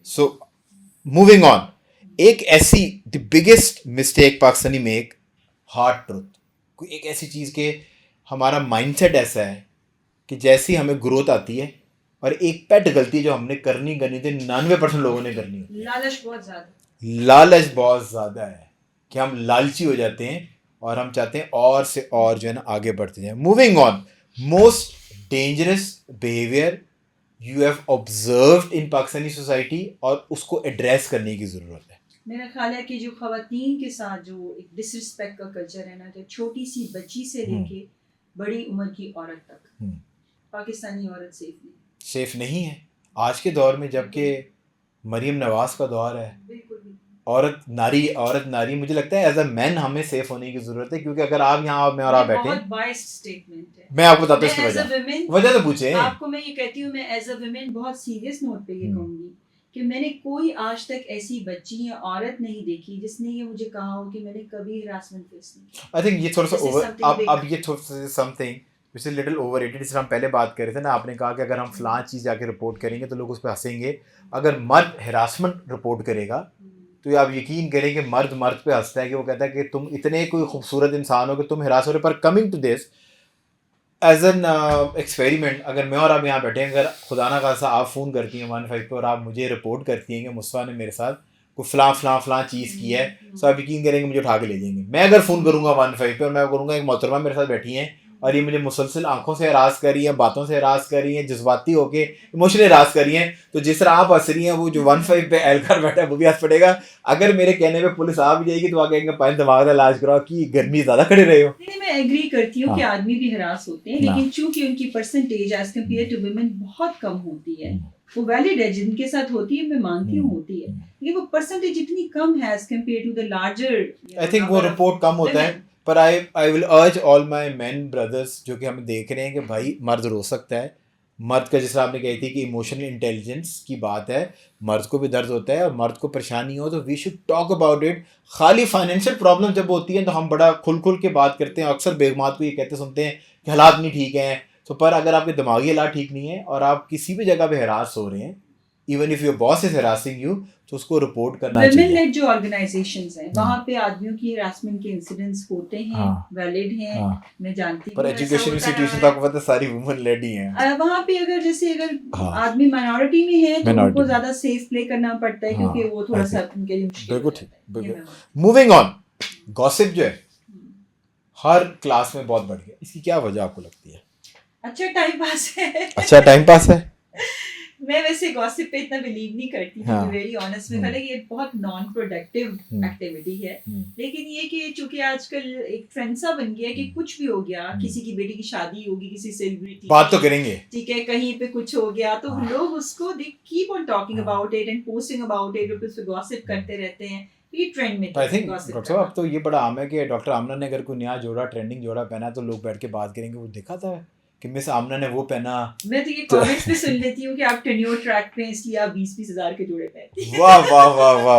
So moving on, एक ऐसी the biggest mistake Pakistani make, hard truth. कोई एक ऐसी चीज़ के हमारा माइंडसेट ऐसा है कि जैसी हमें ग्रोथ आती है और एक पेट गलती जो हमने करनी थी 99% लोगों ने करनी होती है, लालच बहुत ज़्यादा है कि हम लालची हो जाते हैं और हम चाहते हैं और से और जो है ना आगे बढ़ते जाएं। Moving on, most dangerous behaviour you have observed in Pakistani society और उसको एड्रेस करने की ज़रूरत है। मेरा ख्याल है कि जो ख़वातीन के साथ जो एक डिसरिस्पेक्ट का कल्चर है ना, जो छोटी सी बच्ची से लेके बड़ी उम्र की औरत तक, पाकिस्तानी औरत सेफ नहीं है आज के दौर में, जबकि मरीम नवाज का दौर है। औरत नारी मुझे लगता है एज अ मैन हमें सेफ होने की जरूरत है, क्योंकि अगर आप यहाँ मैं और आप बैठे, बहुत बाइस्ड स्टेटमेंट है। मैं आपको बताता हूँ इसकी वजह तो पूछे। आपको मैं ये कहती हूँ, मैं एज अ वुमेन बहुत सीरियस नोट पे ये कहूँगी कि मैंने कोई आज तक ऐसी बच्ची या औरत नहीं देखी जिसने ये मुझे कहा हो कि मैंने कभी हरासमेंट फेस नहीं किया। आई थिंक ये थोड़ा सा ओवर, अब ये थोड़ा सा something which is little overrated. जिस हम पहले बात कर रहे थे ना, आपने कहा कि अगर हम फलां चीज़ जाके रिपोर्ट करेंगे तो लोग उस पर हंसेंगे। अगर मर्द हरासमेंट रिपोर्ट करेगा तो आप यकीन करें कि मर्द पे हंसता है, कि वो कहता है कि तुम इतने कोई खूबसूरत इंसान हो कि तुम हरास हो रहे। पर coming to this as an experiment, अगर मैं और आप यहाँ बैठे हैं, अगर खुदा ना खासा आप फ़ोन करती हैं 15 पे और आप मुझे रिपोर्ट करती हैं कि मुस्वा ने मेरे साथ कोई फलां चीज़ की है, तो आप यकीन करेंगे मुझे उठा के ले जाएंगे। मैं अगर फ़ोन करूँगा 15 पे और मैं करूँगा एक मोहतरमा मेरे साथ बैठी हैं और ये मुझे मुसलसल आंखों से हरास कर रही है, बातों से हरास कर रही है, जज्बाती होके इमोशनली हरास कर रही हैं, तो जिस तरह आप हंस रही हैं, वो जो 15 पे एहलकार बैठा है वो भी हंस पड़ेगा। अगर मेरे कहने पे पुलिस आ भी जाएगी तो आप कहेंगे पानी दिमाग का इलाज कराओ कि गर्मी ज़्यादा खड़े रहे हो। नहीं, मैं एग्री करती हूँ कि आदमी भी हरास होते हैं, लेकिन चूंकि उनकी percentage as compare to women बहुत कम होती है, वो वैलिड है, जिनके साथ होती है मैं मानती हूँ होती है, लेकिन वो परसेंटेज इतनी कम है as compare to the larger. I think वो रिपोर्ट कम होता है, पर I will urge all my man brothers जो कि हम देख रहे हैं कि भाई मर्द रो सकता है। मर्द का, जैसा आपने कही थी कि इमोशनल इंटेलिजेंस की बात है, मर्द को भी दर्द होता है और मर्द को परेशानी हो तो we should talk about it. खाली फाइनेंशियल प्रॉब्लम जब होती है तो हम बड़ा खुल के बात करते हैं। अक्सर बेगमात को ये कहते सुनते हैं कि हालात नहीं ठीक हैं, तो पर अगर आपके दिमागी हालात ठीक नहीं है और आप किसी भी जगह पे हरास हो रहे हैं, even if your boss is harassing you, तो उसको रिपोर्ट करना चाहिए। वुमेन लेड जो ऑर्गेनाइजेशंस हैं, वहाँ पे आदमियों की हरासमेंट के इंसिडेंट्स होते हैं, वैलिड हैं, मैं जानती हूँ। पर एजुकेशन इंस्टीट्यूशन तो आपको पता है सारी वुमेन लेड ही हैं। वहाँ पे अगर आदमी माइनॉरिटी में है तो उनको ज्यादा सेफ प्ले करना पड़ता है, क्योंकि वो थोड़ा सा उनके लिए बिल्कुल ठीक। मूविंग ऑन, गॉसिप जो है हर क्लास में बहुत बढ़ गया, इसकी क्या वजह आपको लगती है? अच्छा टाइम पास है। अच्छा टाइम पास है। मैं वैसे गॉसिप पे इतना बिलीव नहीं करती, टू बी वेरी ऑनेस्ट। में ये बहुत नॉन प्रोडक्टिव एक्टिविटी है, लेकिन ये कि चूंकि आजकल एक ट्रेंड सा बन गया है कि कुछ भी हो गया, किसी की बेटी की शादी होगी, किसी सेलिब्रिटी बात तो करेंगे, ठीक है, कहीं पे कुछ हो गया तो लोग उसको they keep on talking about it and posting about it, और फिर गॉसिप करते रहते हैं। ये ट्रेंड में आई थिंक डॉक्टर साहब अब तो ये बड़ा आम है कि डॉक्टर आमना ने अगर कोई नया जोड़ा ट्रेंडिंग जोड़ा पहना तो लोग बैठ के बात करेंगे, वो देखा था कि मिस आमना ने वो पहना। मैं तो ये कमेंट्स पे सुन लेती हूँ कि आप टेन्योर ट्रैक पे इसलिए आप 20-20 हज़ार के जोड़े पहनते हैं। वाह वाह वाह वाह।